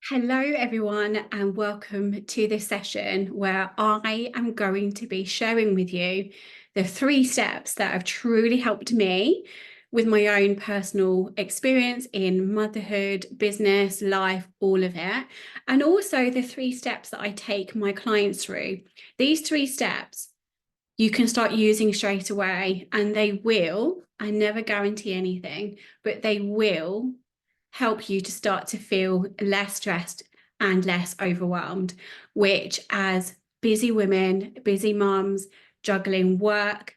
Hello, everyone, and welcome to this session where I am going to be sharing with you the 3 steps that have truly helped me with my own personal experience in motherhood, business, life, all of it, and also the 3 steps that I take my clients through. These 3 steps you can start using straight away, and they will, I never guarantee anything, but they will help you to start to feel less stressed and less overwhelmed, which as busy women, busy moms, juggling work,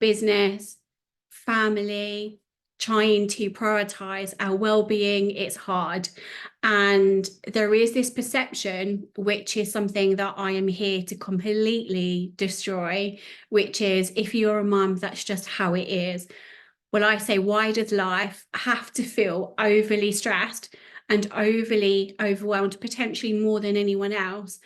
business, family, trying to prioritize our well-being, it's hard. And there is this perception, which is something that I am here to completely destroy, which is if you're a mum, that's just how it is. Well, I say, why does life have to feel overly stressed and overly overwhelmed, potentially more than anyone else,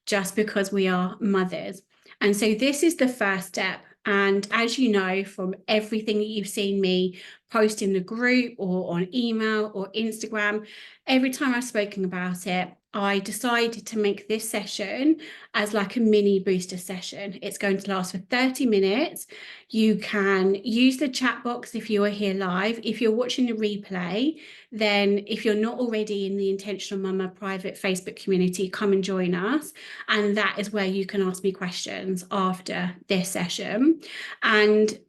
just because we are mothers? And so this is the first step. And as you know, from everything that you've seen me post in the group or on email or Instagram, every time I've spoken about it, I decided to make this session as like a mini booster session. It's going to last for 30 minutes. You can use the chat box if you are here live. If you're watching the replay, then if you're not already in the Intentional Mama private Facebook community, come and join us. And that is where you can ask me questions after this session. And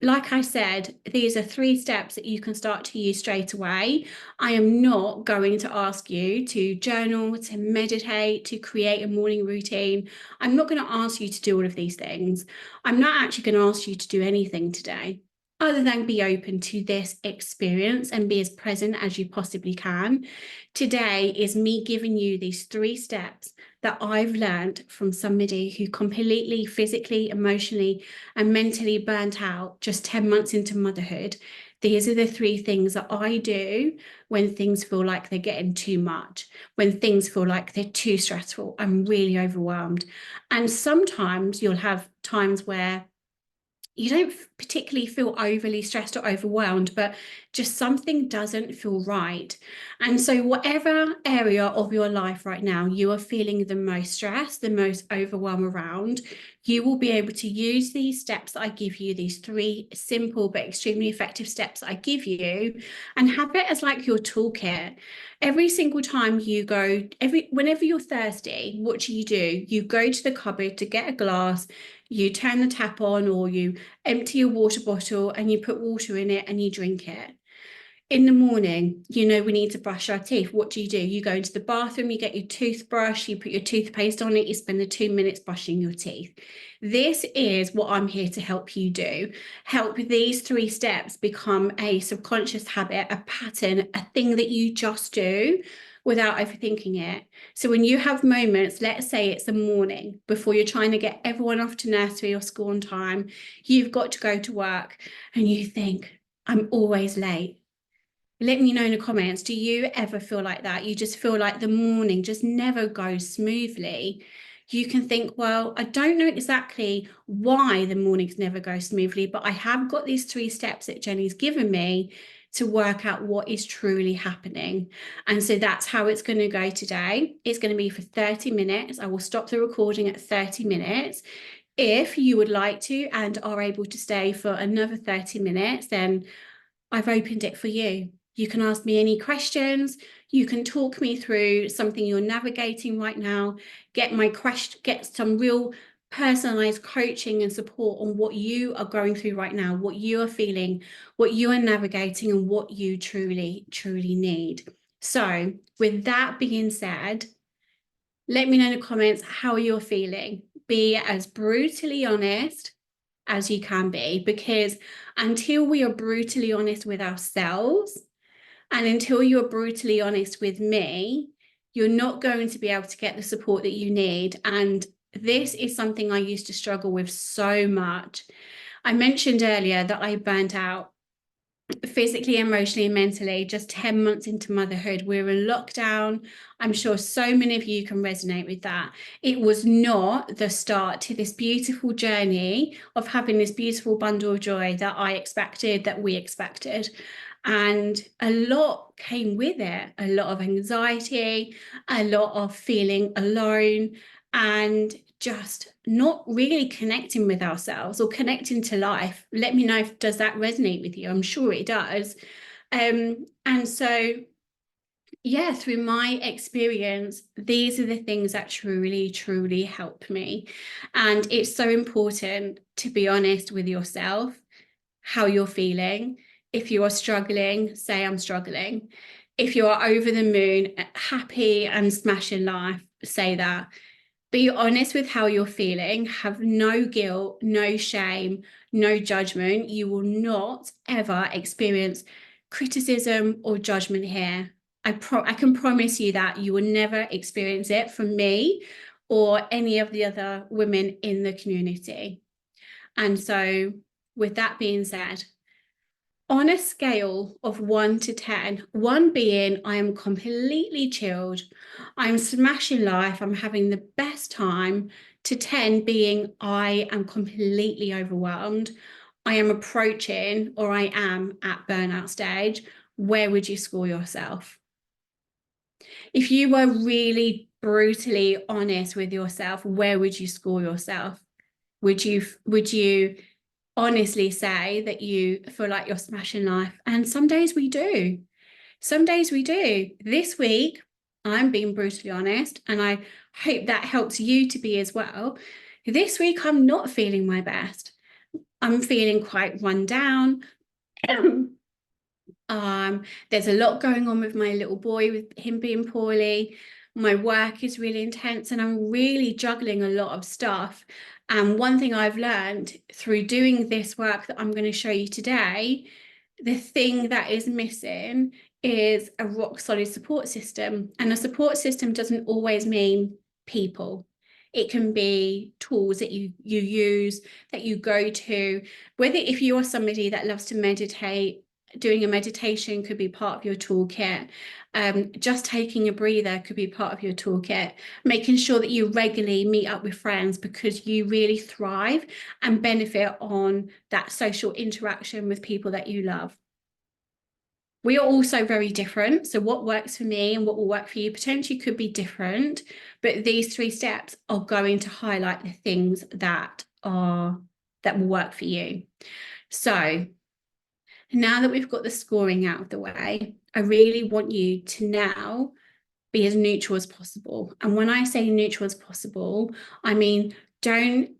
like I said, these are 3 steps that you can start to use straight away. I am not going to ask you to journal, to meditate, to create a morning routine. I'm not going to ask you to do all of these things. I'm not actually going to ask you to do anything today, other than be open to this experience and be as present as you possibly can. Today is me giving you these 3 steps that I've learned from somebody who completely physically, emotionally, and mentally burnt out just 10 months into motherhood. These are the 3 things that I do when things feel like they're getting too much, when things feel like they're too stressful. I'm really overwhelmed. And sometimes you'll have times where you don't particularly feel overly stressed or overwhelmed, but just something doesn't feel right. And so whatever area of your life right now you are feeling the most stress, the most overwhelm around, you will be able to use these steps that I give you, these 3 simple but extremely effective steps that I give you, and have it as like your toolkit. Every single time you go, whenever you're thirsty, what do? You go to the cupboard to get a glass, you turn the tap on, or you empty your water bottle and you put water in it and you drink it. In the morning, we need to brush our teeth. What do? You go into the bathroom, you get your toothbrush, you put your toothpaste on it, you spend the 2 minutes brushing your teeth. This is what I'm here to help you do. Help these 3 steps become a subconscious habit, a pattern, a thing that you just do without overthinking it. So when you have moments, let's say it's the morning before you're trying to get everyone off to nursery or school on time, you've got to go to work and you think, I'm always late. Let me know in the comments, do you ever feel like that? You just feel like the morning just never goes smoothly. You can think, well, I don't know exactly why the mornings never go smoothly, but I have got these 3 steps that Jenny's given me to work out what is truly happening. And so that's how it's going to go today. It's going to be for 30 minutes. I will stop the recording at 30 minutes. If you would like to and are able to stay for another 30 minutes, then I've opened it for you. You can ask me any questions. You can talk me through something you're navigating right now. Get some real personalized coaching and support on what you are going through right now, what you are feeling, what you are navigating, and what you truly, truly need. So with that being said, let me know in the comments how you're feeling. Be as brutally honest as you can be, because until we are brutally honest with ourselves and until you're brutally honest with me, you're not going to be able to get the support that you need. And this is something I used to struggle with so much. I mentioned earlier that I burnt out physically, emotionally, and mentally just 10 months into motherhood. We were in lockdown. I'm sure so many of you can resonate with that. It was not the start to this beautiful journey of having this beautiful bundle of joy that I expected, that we expected. And a lot came with it, a lot of anxiety, a lot of feeling alone, and just not really connecting with ourselves or connecting to life. Let me know if does that resonate with you. I'm sure it does. And so, yeah, through my experience, these are the things that truly, truly help me. And it's so important to be honest with yourself, how you're feeling. If you are struggling, say I'm struggling. If you are over the moon, happy and smashing life, say that. Be honest with how you're feeling. Have no guilt, no shame, no judgment. You will not ever experience criticism or judgment here. I can promise you that you will never experience it from me or any of the other women in the community. And so, with that being said, on a scale of 1 to 10, 1 being I am completely chilled, I'm smashing life, I'm having the best time, to 10 being I am completely overwhelmed, I am approaching or I am at burnout stage, where would you score yourself? If you were really brutally honest with yourself, where would you score yourself? Would you honestly say that you feel like you're smashing life? And some days we do. Some days we do. This week, I'm being brutally honest, and I hope that helps you to be as well. This week, I'm not feeling my best. I'm feeling quite run down. There's a lot going on with my little boy, with him being poorly. My work is really intense, and I'm really juggling a lot of stuff. And one thing I've learned through doing this work that I'm going to show you today, the thing that is missing is a rock solid support system. And a support system doesn't always mean people. It can be tools that you use, that you go to. Whether if you are somebody that loves to meditate, doing a meditation could be part of your toolkit. Just taking a breather could be part of your toolkit. Making sure that you regularly meet up with friends because you really thrive and benefit on that social interaction with people that you love. We are also very different. So what works for me and what will work for you potentially could be different, but these 3 steps are going to highlight the things that will work for you. So now that we've got the scoring out of the way, I really want you to now be as neutral as possible. And when I say neutral as possible, I mean, don't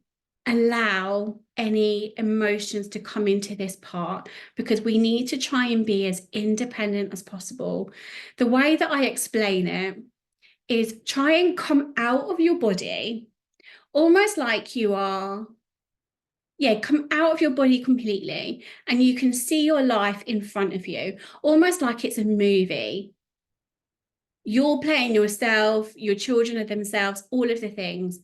allow any emotions to come into this part, because we need to try and be as independent as possible. The way that I explain it is try and come out of your body almost like you are, come out of your body completely, and you can see your life in front of you, almost like it's a movie. You're playing yourself, your children are themselves, all of the things.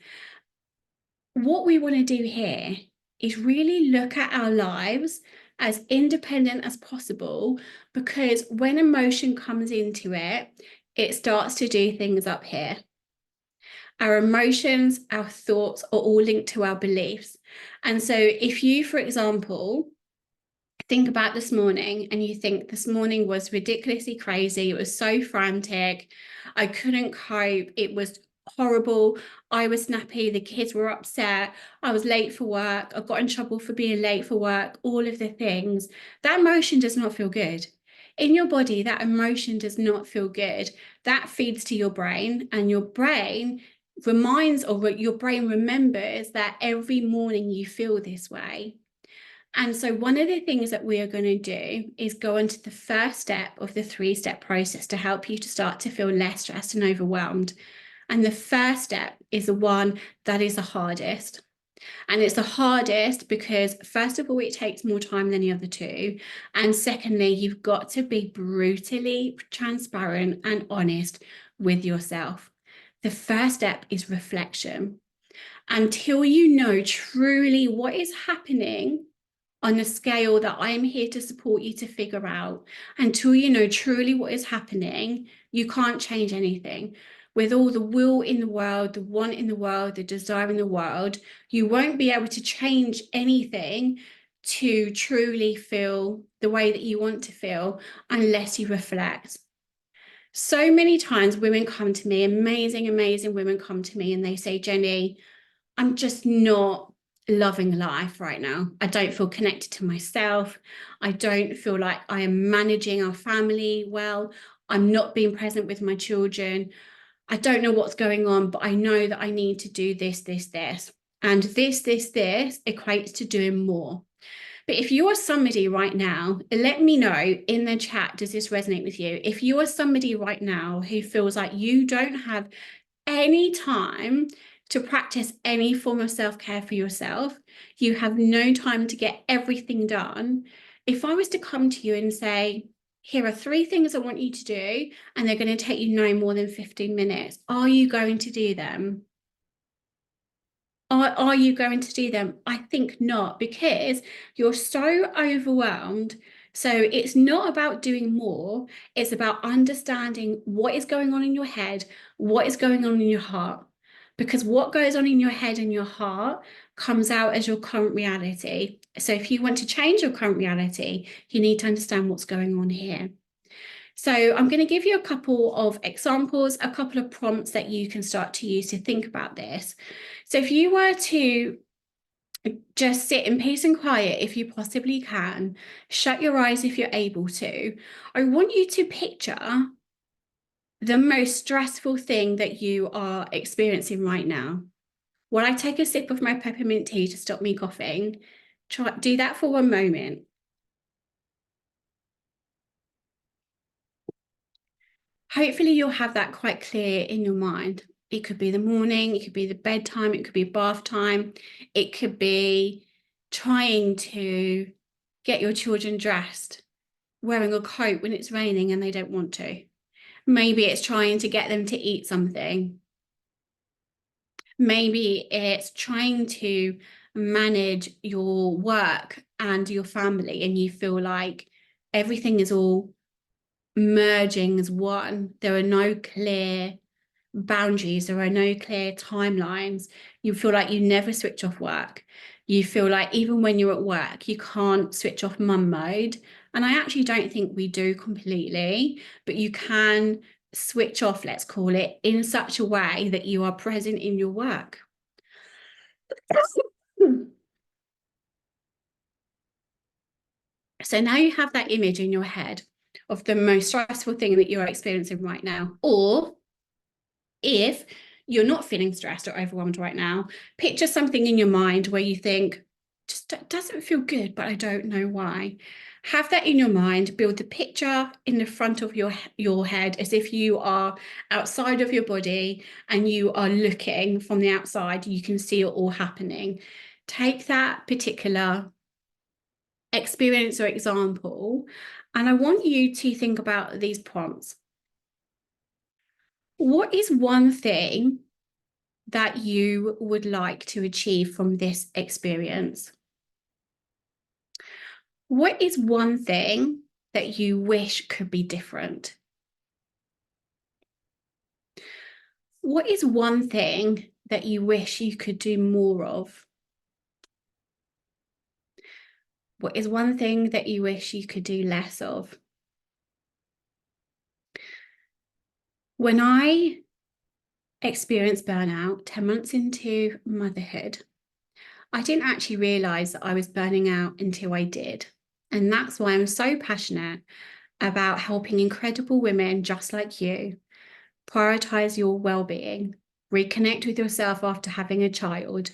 What we want to do here is really look at our lives as independent as possible, because when emotion comes into it, it starts to do things up here. Our emotions, our thoughts are all linked to our beliefs. And so if you, for example, think about this morning and you think this morning was ridiculously crazy, it was so frantic, I couldn't cope, it was horrible, I was snappy, the kids were upset, I was late for work, I got in trouble for being late for work, all of the things, that emotion does not feel good. In your body, that emotion does not feel good. That feeds to your brain, and your brain your brain remembers that every morning you feel this way. And so one of the things that we are going to do is go into the first step of the 3-step process to help you to start to feel less stressed and overwhelmed. And the first step is the one that is the hardest. And it's the hardest because, first of all, it takes more time than the other 2. And secondly, you've got to be brutally transparent and honest with yourself. The first step is reflection. Until you know truly what is happening on the scale that I am here to support you to figure out, until you know truly what is happening, you can't change anything. With all the will in the world, the want in the world, the desire in the world, you won't be able to change anything to truly feel the way that you want to feel unless you reflect. So many times women come to me, amazing women come to me and they say, Jenny, I'm just not loving life right now. I don't feel connected to myself. I don't feel like I am managing our family well. I'm not being present with my children. I don't know what's going on, but I know that I need to do this. And this equates to doing more. But if you are somebody right now, let me know in the chat, does this resonate with you? If you are somebody right now who feels like you don't have any time to practice any form of self-care for yourself, you have no time to get everything done. If I was to come to you and say, here are 3 things I want you to do, and they're going to take you no more than 15 minutes, are you going to do them? Are you going to do them? I think not, because you're so overwhelmed. So it's not about doing more. It's about understanding what is going on in your head, what is going on in your heart. Because what goes on in your head and your heart comes out as your current reality. So if you want to change your current reality, you need to understand what's going on here. So I'm going to give you a couple of examples, a couple of prompts that you can start to use to think about this. So if you were to just sit in peace and quiet, if you possibly can, shut your eyes if you're able to, I want you to picture the most stressful thing that you are experiencing right now. While I take a sip of my peppermint tea to stop me coughing, do that for one moment. Hopefully you'll have that quite clear in your mind. It could be the morning, it could be the bedtime, it could be bath time, it could be trying to get your children dressed, wearing a coat when it's raining and they don't want to. Maybe it's trying to get them to eat something. Maybe it's trying to manage your work and your family, and you feel like everything is all merging as one. There are no clear boundaries, there are no clear timelines. You feel like you never switch off work. You feel like even when you're at work, you can't switch off mum mode. And I actually don't think we do completely, but you can switch off, let's call it, in such a way that you are present in your work. So now you have that image in your head of the most stressful thing that you're experiencing right now. Or if you're not feeling stressed or overwhelmed right now, picture something in your mind where you think, just doesn't feel good, but I don't know why. Have that in your mind, build the picture in the front of your head as if you are outside of your body and you are looking from the outside, you can see it all happening. Take that particular experience or example, and I want you to think about these prompts. What is one thing that you would like to achieve from this experience? What is one thing that you wish could be different? What is one thing that you wish you could do more of? What is one thing that you wish you could do less of? When I experienced burnout 10 months into motherhood, I didn't actually realize that I was burning out until I did. And that's why I'm so passionate about helping incredible women just like you prioritize your well-being, reconnect with yourself after having a child,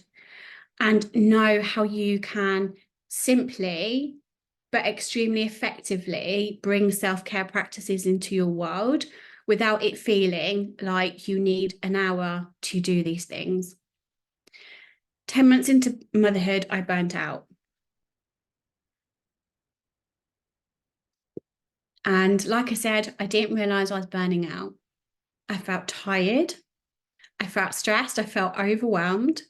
and know how you can simply but extremely effectively bring self-care practices into your world without it feeling like you need an hour to do these things. 10 months into motherhood, I burnt out. And like I said, I didn't realize I was burning out. I felt tired. I felt stressed. I felt overwhelmed.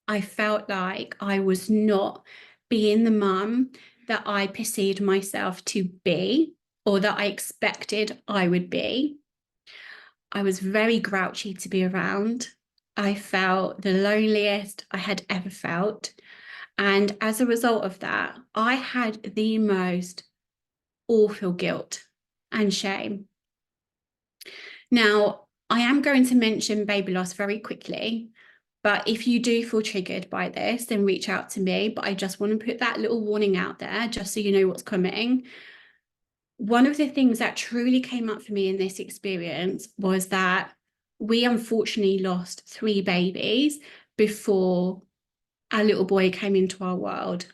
I felt like I was not being the mum that I perceived myself to be or that I expected I would be. I was very grouchy to be around. I felt the loneliest I had ever felt. And as a result of that, I had the most awful guilt and shame. Now, I am going to mention baby loss very quickly, but if you do feel triggered by this, then reach out to me. But I just want to put that little warning out there just so you know what's coming. One of the things that truly came up for me in this experience was that we unfortunately lost 3 babies before our little boy came into our world.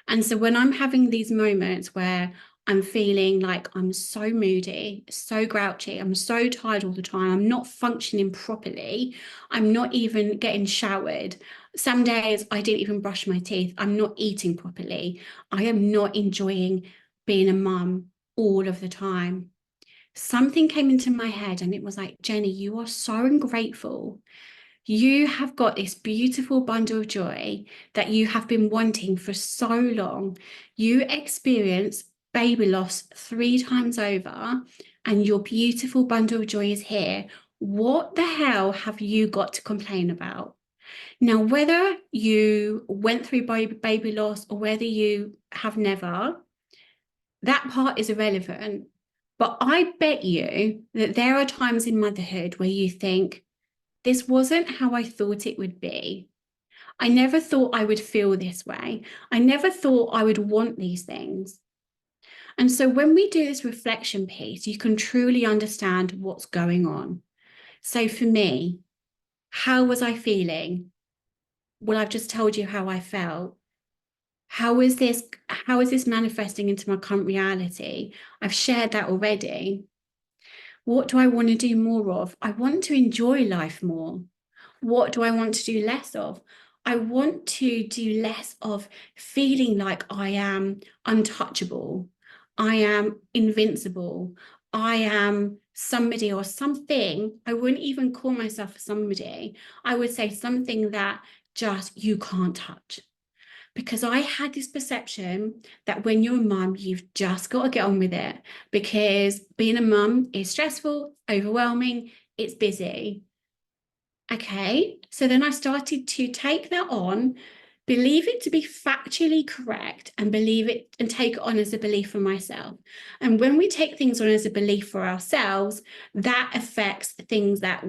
And so when I'm having these moments where I'm feeling like I'm so moody, so grouchy, I'm so tired all the time, I'm not functioning properly, I'm not even getting showered. Some days I didn't even brush my teeth, I'm not eating properly, I am not enjoying being a mum all of the time. Something came into my head and it was like, Jenny, you are so ungrateful. You have got this beautiful bundle of joy that you have been wanting for so long. You experienced baby loss 3 times over, and your beautiful bundle of joy is here. What the hell have you got to complain about? Now, whether you went through baby loss or whether you have never, that part is irrelevant. But I bet you that there are times in motherhood where you think, this wasn't how I thought it would be. I never thought I would feel this way. I never thought I would want these things. And so when we do this reflection piece, you can truly understand what's going on. So for me, how was I feeling? Well, I've just told you how I felt. How is this manifesting into my current reality? I've shared that already. What do I want to do more of? I want to enjoy life more. What do I want to do less of? I want to do less of feeling like I am untouchable. I am invincible. I am somebody or something. I wouldn't even call myself somebody. I would say something that just you can't touch. Because I had this perception that when you're a mum, you've just got to get on with it because being a mum is stressful, overwhelming, it's busy. Okay, so then I started to take that on, believe it to be factually correct, and believe it and take it on as a belief for myself. And when we take things on as a belief for ourselves, that affects the things that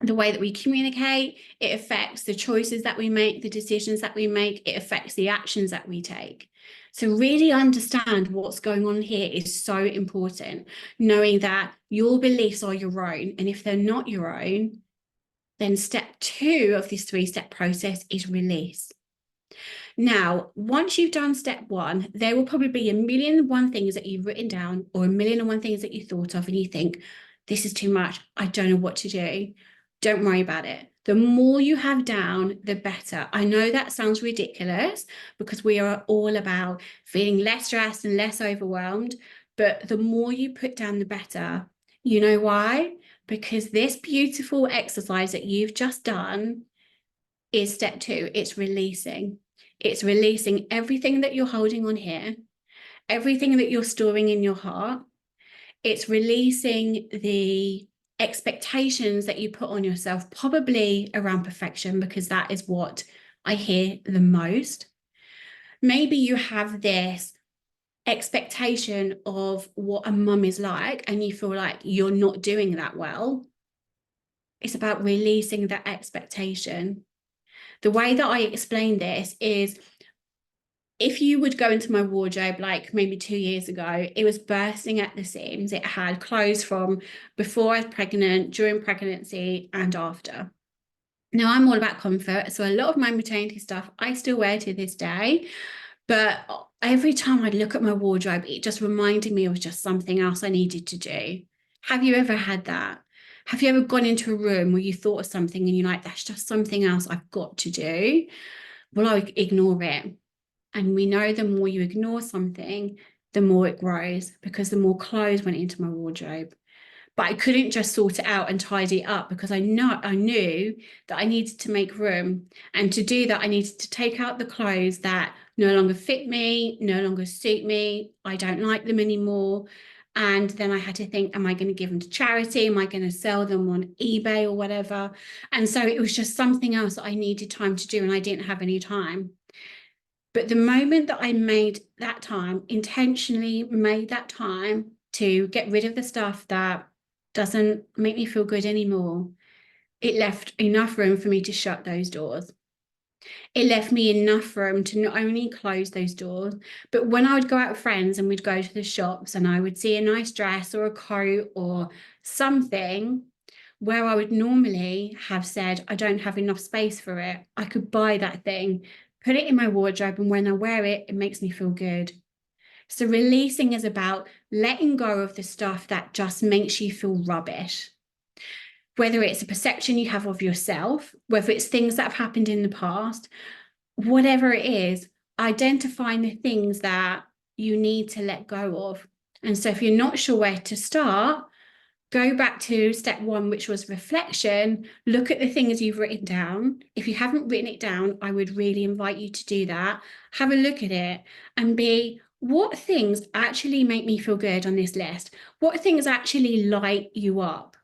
the way that we communicate, it affects the choices that we make, the decisions that we make, it affects the actions that we take. So really understand what's going on here is so important, knowing that your beliefs are your own. And if they're not your own, then step 2 of this 3-step process is release. Now, once you've done step 1, there will probably be a million and one things that you've written down or a million and one things that you thought of and you think, this is too much. I don't know what to do. Don't worry about it. The more you have down, the better. I know that sounds ridiculous because we are all about feeling less stressed and less overwhelmed, but the more you put down, the better. You know why? Because this beautiful exercise that you've just done is step 2. It's releasing. It's releasing everything that you're holding on here, everything that you're storing in your heart. It's releasing the expectations that you put on yourself, probably around perfection, because that is what I hear the most. Maybe you have this expectation of what a mum is like, and you feel like you're not doing that well. It's about releasing that expectation. The way that I explain this is if you would go into my wardrobe like maybe 2 years ago, it was bursting at the seams. It had clothes from before I was pregnant, during pregnancy, and after. Now, I'm all about comfort. So a lot of my maternity stuff I still wear to this day. But every time I'd look at my wardrobe, it just reminded me of just something else I needed to do. Have you ever had that? Have you ever gone into a room where you thought of something and you're like, that's just something else I've got to do? Well, I ignore it. And we know the more you ignore something, the more it grows because the more clothes went into my wardrobe. But I couldn't just sort it out and tidy it up because I knew that I needed to make room. And to do that, I needed to take out the clothes that no longer fit me, no longer suit me. I don't like them anymore. And then I had to think, am I going to give them to charity? Am I going to sell them on eBay or whatever? And so it was just something else that I needed time to do, and I didn't have any time. But the moment that I made that time, intentionally made that time to get rid of the stuff that doesn't make me feel good anymore, it left enough room for me to shut those doors. It left me enough room to not only close those doors, but when I would go out with friends and we'd go to the shops and I would see a nice dress or a coat or something where I would normally have said, I don't have enough space for it, I could buy that thing, put it in my wardrobe, and when I wear it, it makes me feel good. So releasing is about letting go of the stuff that just makes you feel rubbish. Whether it's a perception you have of yourself, whether it's things that have happened in the past, whatever it is, identifying the things that you need to let go of. And so if you're not sure where to start, go back to step one, which was reflection. Look at the things you've written down. If you haven't written it down, I would really invite you to do that. Have a look at it and be, what things actually make me feel good on this list? What things actually light you up?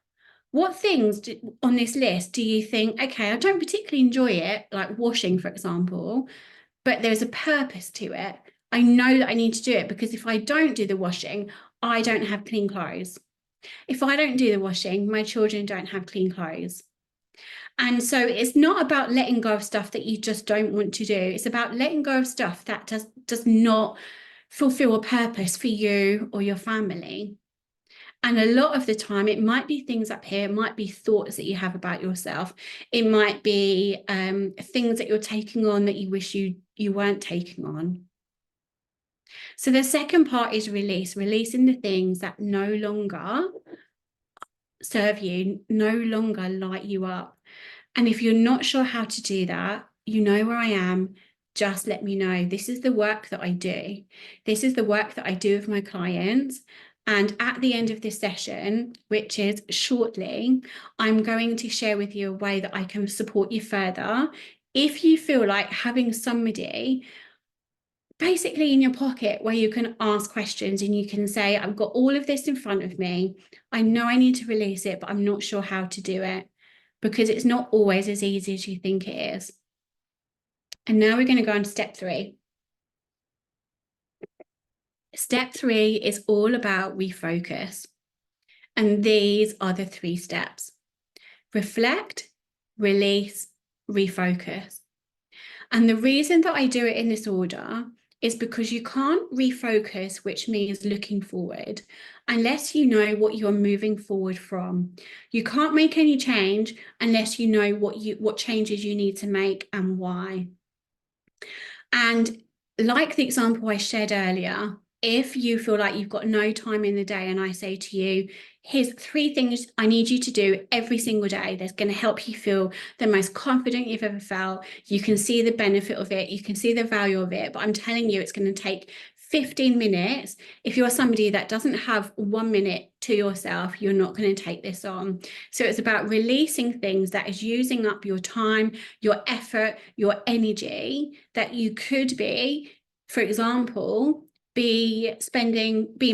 What things on this list do you think, okay, I don't particularly enjoy it, like washing, for example, but there's a purpose to it. I know that I need to do it because if I don't do the washing, I don't have clean clothes. If I don't do the washing, my children don't have clean clothes. And so it's not about letting go of stuff that you just don't want to do. It's about letting go of stuff that does not fulfill a purpose for you or your family. And a lot of the time, it might be things up here, it might be thoughts that you have about yourself. It might be things that you're taking on that you wish you weren't taking on. So the second part is releasing the things that no longer serve you, no longer light you up. And if you're not sure how to do that, you know where I am. Just let me know. This is the work that I do. This is the work that I do with my clients. And at the end of this session, which is shortly, I'm going to share with you a way that I can support you further. If you feel like having somebody basically in your pocket where you can ask questions and you can say, I've got all of this in front of me. I know I need to release it, but I'm not sure how to do it because it's not always as easy as you think it is. And now we're going to go on to step 3. Step 3 is all about refocus. And these are the 3 steps: reflect, release, refocus. And the reason that I do it in this order is because you can't refocus, which means looking forward, unless you know what you're moving forward from. You can't make any change unless you know what changes you need to make and why. And like the example I shared earlier, if you feel like you've got no time in the day and I say to you, here's 3 things I need you to do every single day that's going to help you feel the most confident you've ever felt. You can see the benefit of it. You can see the value of it. But I'm telling you, it's going to take 15 minutes. If you're somebody that doesn't have 1 minute to yourself, you're not going to take this on. So it's about releasing things that is using up your time, your effort, your energy that you could be, for example, being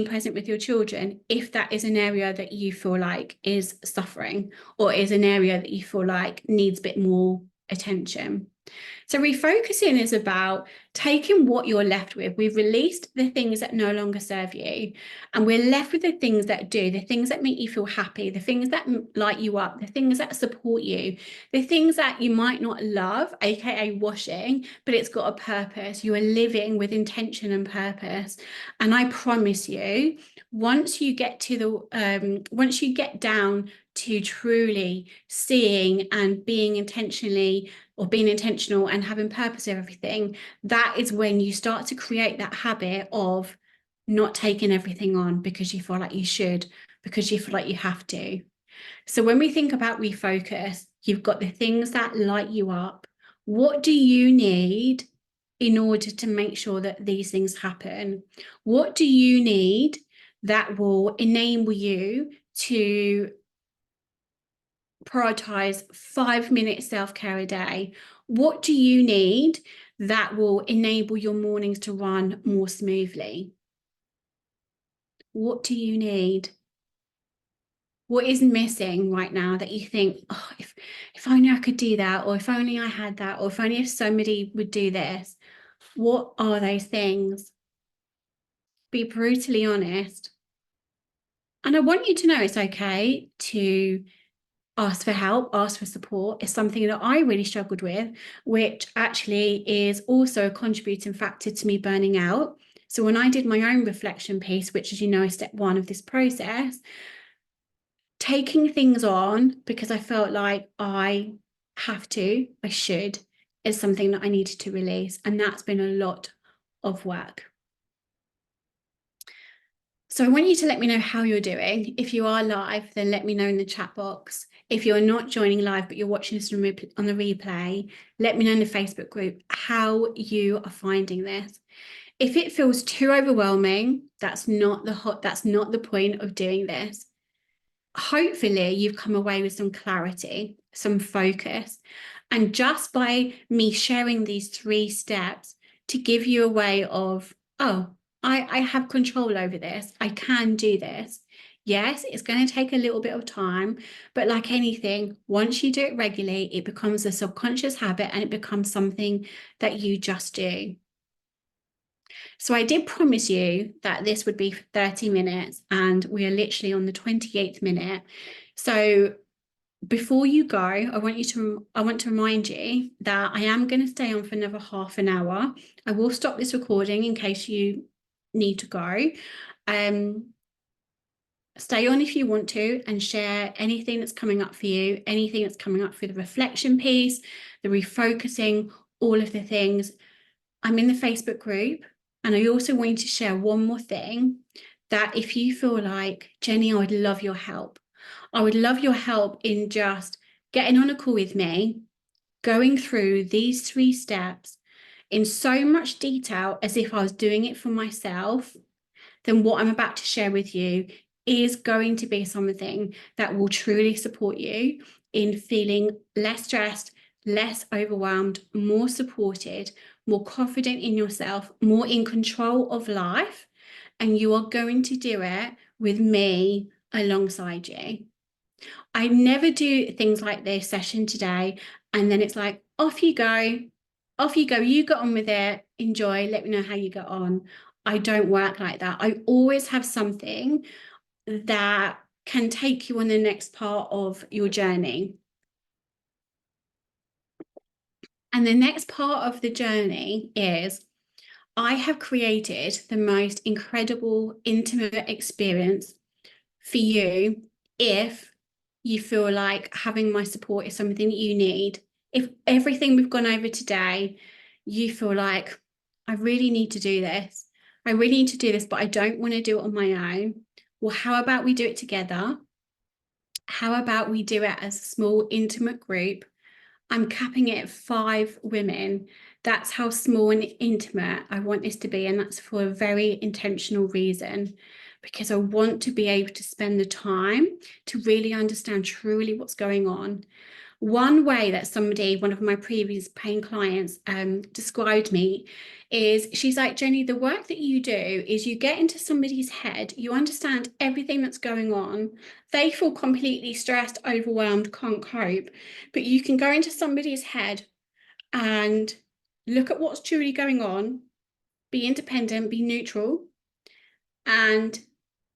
present with your children if that is an area that you feel like is suffering or is an area that you feel like needs a bit more attention. So refocusing is about taking what you're left with. We've released the things that no longer serve you, and we're left with the things that do, the things that make you feel happy, the things that light you up, the things that support you, the things that you might not love, aka washing, but it's got a purpose. You are living with intention and purpose. And I promise you, once you get down to truly seeing and being intentional and having purpose of everything, that is when you start to create that habit of not taking everything on because you feel like you should, because you feel like you have to. So when we think about refocus, you've got the things that light you up. What do you need in order to make sure that these things happen? What do you need that will enable you to prioritize 5-minute self-care a day? What do you need that will enable your mornings to run more smoothly? What do you need? What is missing right now that you think, oh, if only I could do that, or if only I had that, or if only if somebody would do this? What are those things? Be brutally honest. And I want you to know it's okay to ask for help, ask for support. Is something that I really struggled with, which actually is also a contributing factor to me burning out. So when I did my own reflection piece, which, as you know, is step one of this process, taking things on because I felt like I should, is something that I needed to release. And that's been a lot of work. So I want you to let me know how you're doing. If you are live, then let me know in the chat box. If you're not joining live, but you're watching this on the replay, let me know in the Facebook group how you are finding this. If it feels too overwhelming, that's not the point of doing this. Hopefully you've come away with some clarity, some focus. And just by me sharing these 3 steps to give you a way of, oh, I have control over this. I can do this. Yes, it's going to take a little bit of time, but like anything, once you do it regularly, it becomes a subconscious habit and it becomes something that you just do. So I did promise you that this would be 30 minutes, and we are literally on the 28th minute. So before you go, I want to remind you that I am going to stay on for another half an hour. I will stop this recording in case you need to go. Stay on if you want to and share anything that's coming up for you, anything that's coming up for the reflection piece, the refocusing, all of the things. I'm in the Facebook group, and I also want to share one more thing, that if you feel like, Jenny, I would love your help. I would love your help in just getting on a call with me, going through these 3 steps in so much detail as if I was doing it for myself. Then what I'm about to share with you is going to be something that will truly support you in feeling less stressed, less overwhelmed, more supported, more confident in yourself, more in control of life. And you are going to do it with me alongside you. I never do things like this session today, and then it's like, off you go, you get on with it, enjoy, let me know how you get on. I don't work like that. I always have something that can take you on the next part of your journey. And the next part of the journey is, I have created the most incredible, intimate experience for you if you feel like having my support is something that you need. If everything we've gone over today, you feel like, I really need to do this. I really need to do this, but I don't want to do it on my own. Well, how about we do it together? How about we do it as a small, intimate group? I'm capping it at 5 women. That's how small and intimate I want this to be. And that's for a very intentional reason, because I want to be able to spend the time to really understand truly what's going on. One way that one of my previous paying clients, described me is, she's like, Jenny, the work that you do is you get into somebody's head, you understand everything that's going on. They feel completely stressed, overwhelmed, can't cope, but you can go into somebody's head and look at what's truly going on, be independent, be neutral, and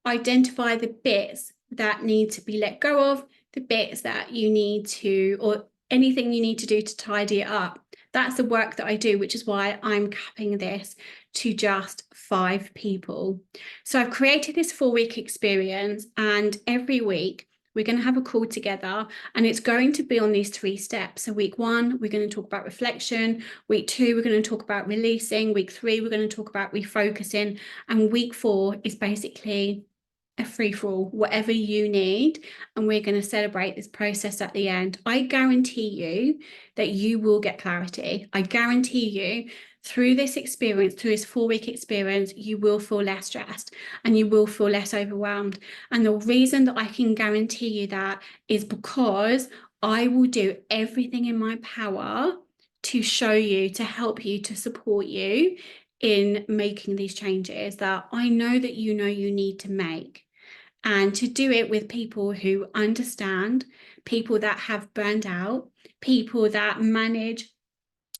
identify the bits that need to be let go of, the bits that you need to, or anything you need to do to tidy it up. That's the work that I do, which is why I'm capping this to just 5 people. So I've created this 4-week experience, and every week we're going to have a call together, and it's going to be on these 3 steps. So week 1, we're going to talk about reflection. Week 2, we're going to talk about releasing. Week 3, we're going to talk about refocusing. And week 4 is basically a free-for-all, whatever you need, and we're going to celebrate this process at the end. I guarantee you that you will get clarity. I guarantee you, through this experience, through this 4-week experience, you will feel less stressed and you will feel less overwhelmed. And the reason that I can guarantee you that is because I will do everything in my power to show you, to help you, to support you in making these changes that I know that you need to make, and to do it with people who understand, people that have burned out, people that manage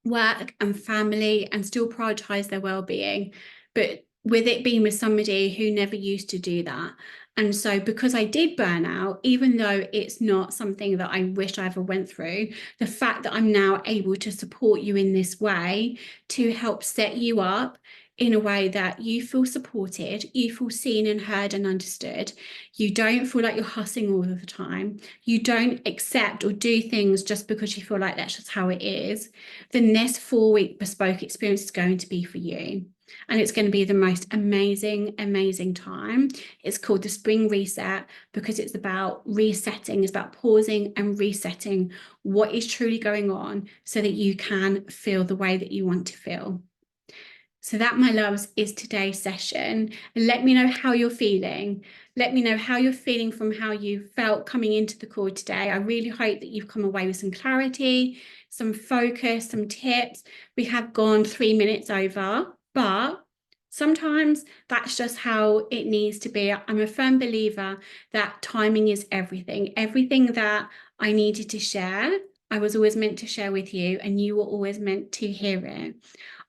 work and family and still prioritize their well-being, but with it being with somebody who never used to do that. And so because I did burn out, even though it's not something that I wish I ever went through, the fact that I'm now able to support you in this way to help set you up in a way that you feel supported, you feel seen and heard and understood, you don't feel like you're hustling all of the time, you don't accept or do things just because you feel like that's just how it is, then this 4-week bespoke experience is going to be for you. And it's going to be the most amazing, amazing time. It's called the Spring Reset because it's about resetting, it's about pausing and resetting what is truly going on so that you can feel the way that you want to feel. So that, my loves, is today's session. Let me know how you're feeling. Let me know how you're feeling from how you felt coming into the call today. I really hope that you've come away with some clarity, some focus, some tips. We have gone 3 minutes over, but sometimes that's just how it needs to be. I'm a firm believer that timing is everything. Everything that I needed to share, I was always meant to share with you, and you were always meant to hear it.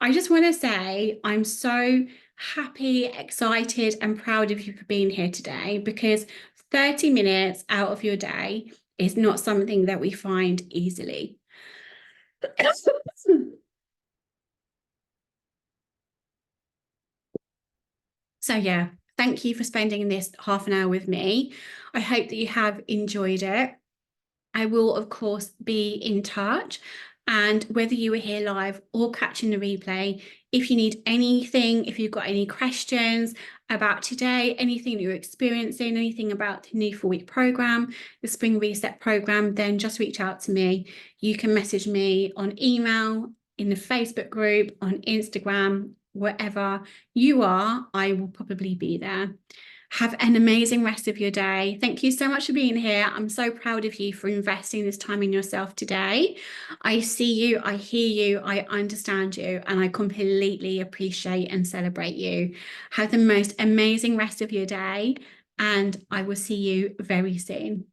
I just want to say I'm so happy, excited, and proud of you for being here today, because 30 minutes out of your day is not something that we find easily. So yeah, thank you for spending this half an hour with me. I hope that you have enjoyed it. I will, of course, be in touch. And whether you were here live or catching the replay, if you need anything, if you've got any questions about today, anything that you're experiencing, anything about the new 4-week program, the Spring Reset program, then just reach out to me. You can message me on email, in the Facebook group, on Instagram, wherever you are, I will probably be there. Have an amazing rest of your day. Thank you so much for being here. I'm so proud of you for investing this time in yourself today. I see you, I hear you, I understand you, and I completely appreciate and celebrate you. Have the most amazing rest of your day, and I will see you very soon.